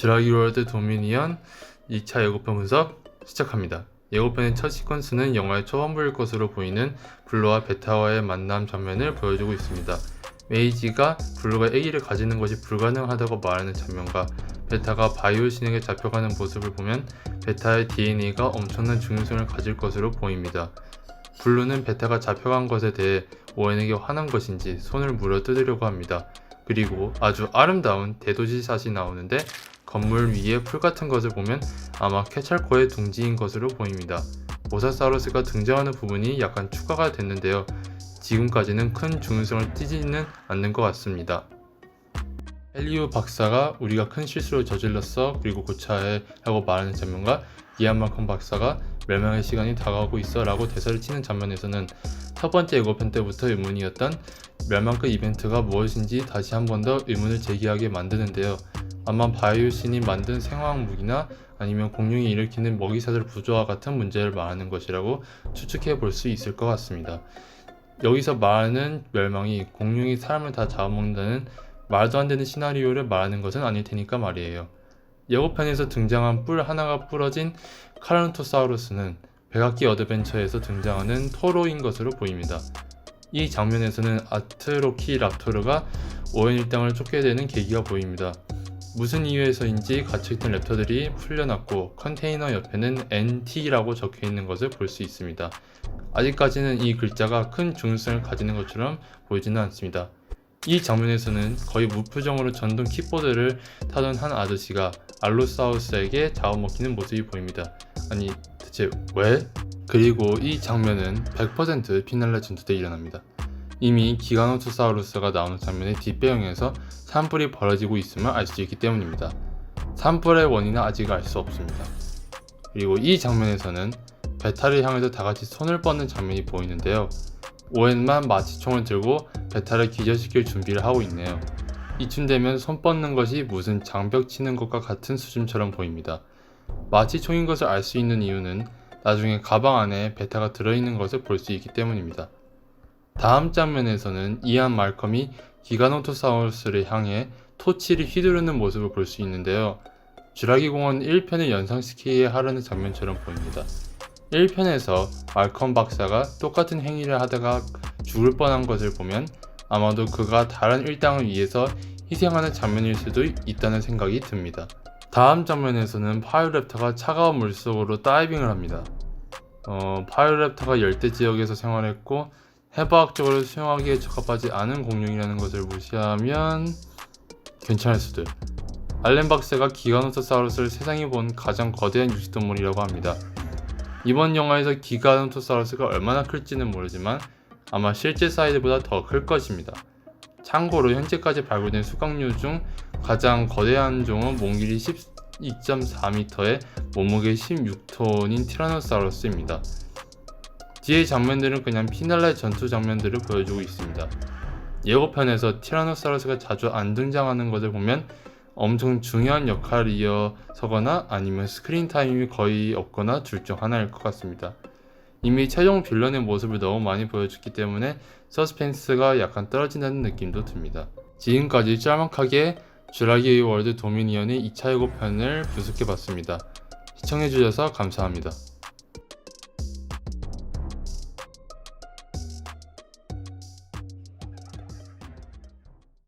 쥬라기 월드 도미니언 2차 예고편 분석 시작합니다. 예고편의 첫 시퀀스는 영화의 초반부일 것으로 보이는 블루와 베타와의 만남 장면을 보여주고 있습니다. 메이지가 블루가 아기를 가지는 것이 불가능하다고 말하는 장면과 베타가 바이오 신에게 잡혀가는 모습을 보면 베타의 DNA가 엄청난 중요성을 가질 것으로 보입니다. 블루는 베타가 잡혀간 것에 대해 오웬에게 화난 것인지 손을 물어 뜯으려고 합니다. 그리고 아주 아름다운 대도시샷이 나오는데 건물 위에 풀 같은 것을 보면 아마 케찰코의 둥지인 것으로 보입니다. 모사사우루스가 등장하는 부분이 약간 추가가 됐는데요. 지금까지는 큰 중요성을 띠지는 않는 것 같습니다. 헬리우 박사가 우리가 큰 실수를 저질렀어 그리고 고쳐야 해 라고 말하는 장면과 이안 말컴 박사가 멸망의 시간이 다가오고 있어 라고 대사를 치는 장면에서는 첫 번째 예고편 때부터 의문이었던 멸망급 이벤트가 무엇인지 다시 한 번 더 의문을 제기하게 만드는데요. 아마 바이오신이 만든 생화학 무기나 아니면 공룡이 일으키는 먹이사슬 부조와 같은 문제를 말하는 것이라고 추측해 볼 수 있을 것 같습니다. 여기서 말하는 멸망이 공룡이 사람을 다 잡아먹는다는 말도 안 되는 시나리오를 말하는 것은 아닐 테니까 말이에요. 예고편에서 등장한 뿔 하나가 부러진 카르노토사우루스는 백악기 어드벤처에서 등장하는 토로인 것으로 보입니다. 이 장면에서는 아트로키 랍토르가 오웬 일당을 쫓게 되는 계기가 보입니다. 무슨 이유에서인지 갇혀있던 랩터들이 풀려났고 컨테이너 옆에는 NT라고 적혀있는 것을 볼 수 있습니다. 아직까지는 이 글자가 큰 중요성을 가지는 것처럼 보이지는 않습니다. 이 장면에서는 거의 무표정으로 전동 킥보드를 타던 한 아저씨가 알로사우스에게 잡아먹히는 모습이 보입니다. 아니 대체 왜? 그리고 이 장면은 100% 피날레 전투 때 일어납니다. 이미 기가노토사우루스가 나오는 장면의 뒷배경에서 산불이 벌어지고 있음을 알 수 있기 때문입니다. 산불의 원인은 아직 알 수 없습니다. 그리고 이 장면에서는 베타를 향해서 다같이 손을 뻗는 장면이 보이는데요. 오웬만 마취총을 들고 베타를 기절시킬 준비를 하고 있네요. 이쯤 되면 손 뻗는 것이 무슨 장벽 치는 것과 같은 수준처럼 보입니다. 마취총인 것을 알 수 있는 이유는 나중에 가방 안에 베타가 들어있는 것을 볼 수 있기 때문입니다. 다음 장면에서는 이안 말컴이 기가노토사우루스를 향해 토치를 휘두르는 모습을 볼 수 있는데요. 쥬라기 공원 1편을 연상시키게 하려는 장면처럼 보입니다. 1편에서 말컴 박사가 똑같은 행위를 하다가 죽을 뻔한 것을 보면 아마도 그가 다른 일당을 위해서 희생하는 장면일 수도 있다는 생각이 듭니다. 다음 장면에서는 파이오랩터가 차가운 물속으로 다이빙을 합니다. 파이오랩터가 열대 지역에서 생활했고 해부학적으로 수영하기에 적합하지 않은 공룡이라는 것을 무시하면 괜찮을 수도. 알렌 박사가 기가노토사우루스를 세상이 본 가장 거대한 육식동물이라고 합니다. 이번 영화에서 기가노토사우루스가 얼마나 클지는 모르지만 아마 실제 사이즈보다 더 클 것입니다. 참고로 현재까지 발굴된 수강류 중 가장 거대한 종은 몸길이 12.4m에 몸무게 16톤인 티라노사우루스입니다. 뒤의 장면들은 그냥 피날레 전투 장면들을 보여주고 있습니다. 예고편에서 티라노사우루스가 자주 안 등장하는 것을 보면 엄청 중요한 역할을 이어서거나 아니면 스크린 타임이 거의 없거나 둘 중 하나일 것 같습니다. 이미 최종 빌런의 모습을 너무 많이 보여줬기 때문에 서스펜스가 약간 떨어진다는 느낌도 듭니다. 지금까지 짤막하게 쥬라기 월드 도미니언의 2차 예고편을 분석해봤습니다. 시청해주셔서 감사합니다.